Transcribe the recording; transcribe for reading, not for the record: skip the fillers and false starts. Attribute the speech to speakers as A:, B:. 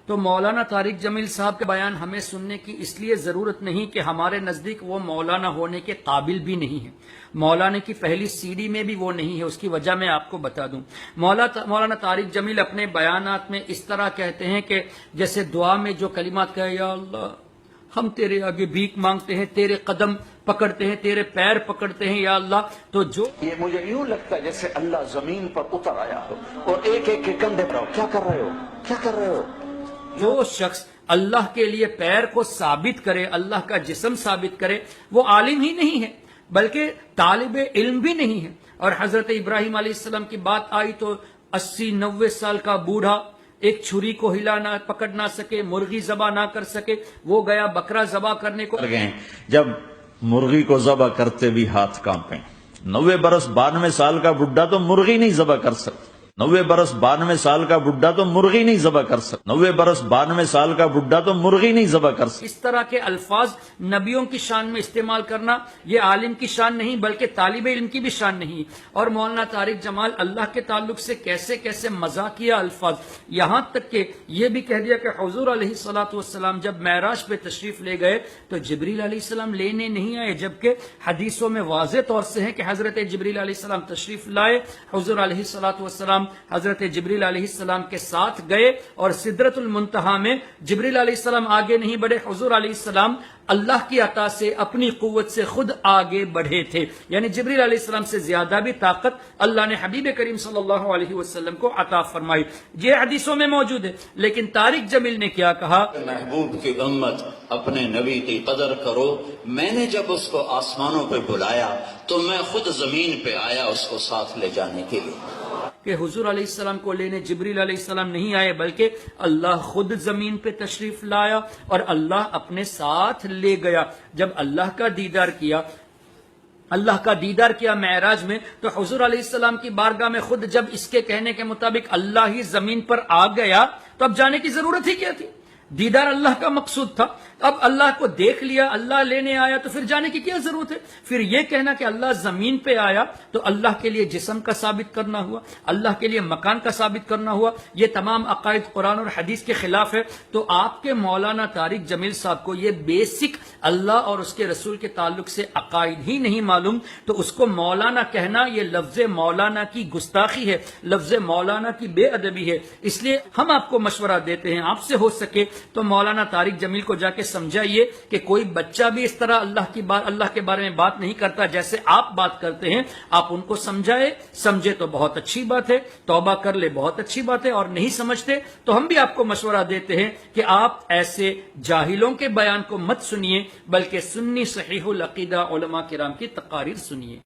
A: تو مولانا طارق جمیل صاحب کا بیان ہمیں سننے کی اس لیے ضرورت نہیں کہ ہمارے نزدیک وہ مولانا ہونے کے قابل بھی نہیں ہے، مولانا کی پہلی سیڑھی میں بھی وہ نہیں ہے۔ اس کی وجہ میں آپ کو بتا دوں، مولانا طارق جمیل اپنے بیانات میں اس طرح کہتے ہیں کہ جیسے دعا میں جو کلمات کہے، یا اللہ ہم تیرے آگے بھیک مانگتے ہیں، تیرے قدم پکڑتے ہیں، تیرے پیر پکڑتے ہیں یا اللہ، تو جو
B: یہ مجھے یوں لگتا ہے جیسے اللہ زمین پر اتر آیا ہو اور ایک ایک کے کندھے پر کیا کر رہے ہو، کیا کر رہے ہو۔
A: جو شخص اللہ کے لیے پیر کو ثابت کرے، اللہ کا جسم ثابت کرے، وہ عالم ہی نہیں ہے بلکہ طالب علم بھی نہیں ہے۔ اور حضرت ابراہیم علیہ السلام کی بات آئی تو 80-90 سال کا بوڑھا ایک چھری کو ہلا نہ پکڑ نہ سکے، مرغی ذبح نہ کر سکے، وہ گیا بکرا ذبح کرنے کو
C: گئے جب مرغی کو ذبح کرتے بھی ہاتھ کانپیں۔ 90 برس 92 سال کا بڈھا تو مرغی نہیں ذبح کر سکتا، 90 برس 92 سال کا بڈھا تو مرغی نہیں ذبح کر سکتا، 90 برس 92 سال کا بڈھا تو مرغی نہیں ذبح کر سکتا۔
A: اس طرح کے الفاظ نبیوں کی شان میں استعمال کرنا یہ عالم کی شان نہیں بلکہ طالب علم کی بھی شان نہیں۔ اور مولانا طارق جمال اللہ کے تعلق سے کیسے کیسے مذاقیہ الفاظ، یہاں تک کہ یہ بھی کہہ دیا کہ حضور علیہ الصلوۃ والسلام جب معراج پہ تشریف لے گئے تو جبریل علیہ السلام لینے نہیں آئے، جبکہ حدیثوں میں واضح طور سے ہے کہ حضرت جبریل علیہ السلام تشریف لائے، حضور علیہ الصلوۃ والسلام حضرت جبریل علیہ السلام کے ساتھ گئے اور سدرۃ المنتہا میں جبریل علیہ السلام آگے نہیں بڑھے، حضور علیہ السلام اللہ کی عطا سے اپنی قوت سے خود آگے بڑھے تھے، یعنی جبریل علیہ السلام سے زیادہ بھی طاقت اللہ نے حبیب کریم صلی اللہ علیہ وسلم کو عطا فرمائی۔ یہ حدیثوں میں موجود ہے۔ لیکن طارق جمیل نے کیا کہا،
D: محبوب کی امت اپنے نبی کی قدر کرو، میں نے جب اس کو آسمانوں پہ بلایا تو میں خود زمین پہ آیا اس کو ساتھ لے جانے کے لیے۔
A: کہ حضور علیہ السلام کو لینے جبریل علیہ السلام نہیں آئے بلکہ اللہ خود زمین پہ تشریف لایا اور اللہ اپنے ساتھ لے گیا۔ جب اللہ کا دیدار کیا معراج میں تو حضور علیہ السلام کی بارگاہ میں خود جب اس کے کہنے کے مطابق اللہ ہی زمین پر آ گیا تو اب جانے کی ضرورت ہی کیا تھی؟ دیدار اللہ کا مقصود تھا، اب اللہ کو دیکھ لیا، اللہ لینے آیا تو پھر جانے کی کیا ضرورت ہے؟ پھر یہ کہنا کہ اللہ زمین پہ آیا تو اللہ کے لیے جسم کا ثابت کرنا ہوا، اللہ کے لیے مکان کا ثابت کرنا ہوا، یہ تمام عقائد قرآن اور حدیث کے خلاف ہے۔ تو آپ کے مولانا طارق جمیل صاحب کو یہ بیسک اللہ اور اس کے رسول کے تعلق سے عقائد ہی نہیں معلوم، تو اس کو مولانا کہنا یہ لفظ مولانا کی گستاخی ہے، لفظ مولانا کی بے ادبی ہے۔ اس لیے ہم آپ کو مشورہ دیتے ہیں، آپ سے ہو سکے تو مولانا طارق جمیل کو جا کے سمجھائیے کہ کوئی بچہ بھی اس طرح اللہ کے بارے میں بات نہیں کرتا جیسے آپ بات کرتے ہیں، آپ ان کو سمجھے تو بہت اچھی بات ہے، توبہ کر لے بہت اچھی بات ہے، اور نہیں سمجھتے تو ہم بھی آپ کو مشورہ دیتے ہیں کہ آپ ایسے جاہلوں کے بیان کو مت سنیے بلکہ سنی صحیح العقیدہ علماء کرام کی تقاریر سنیے۔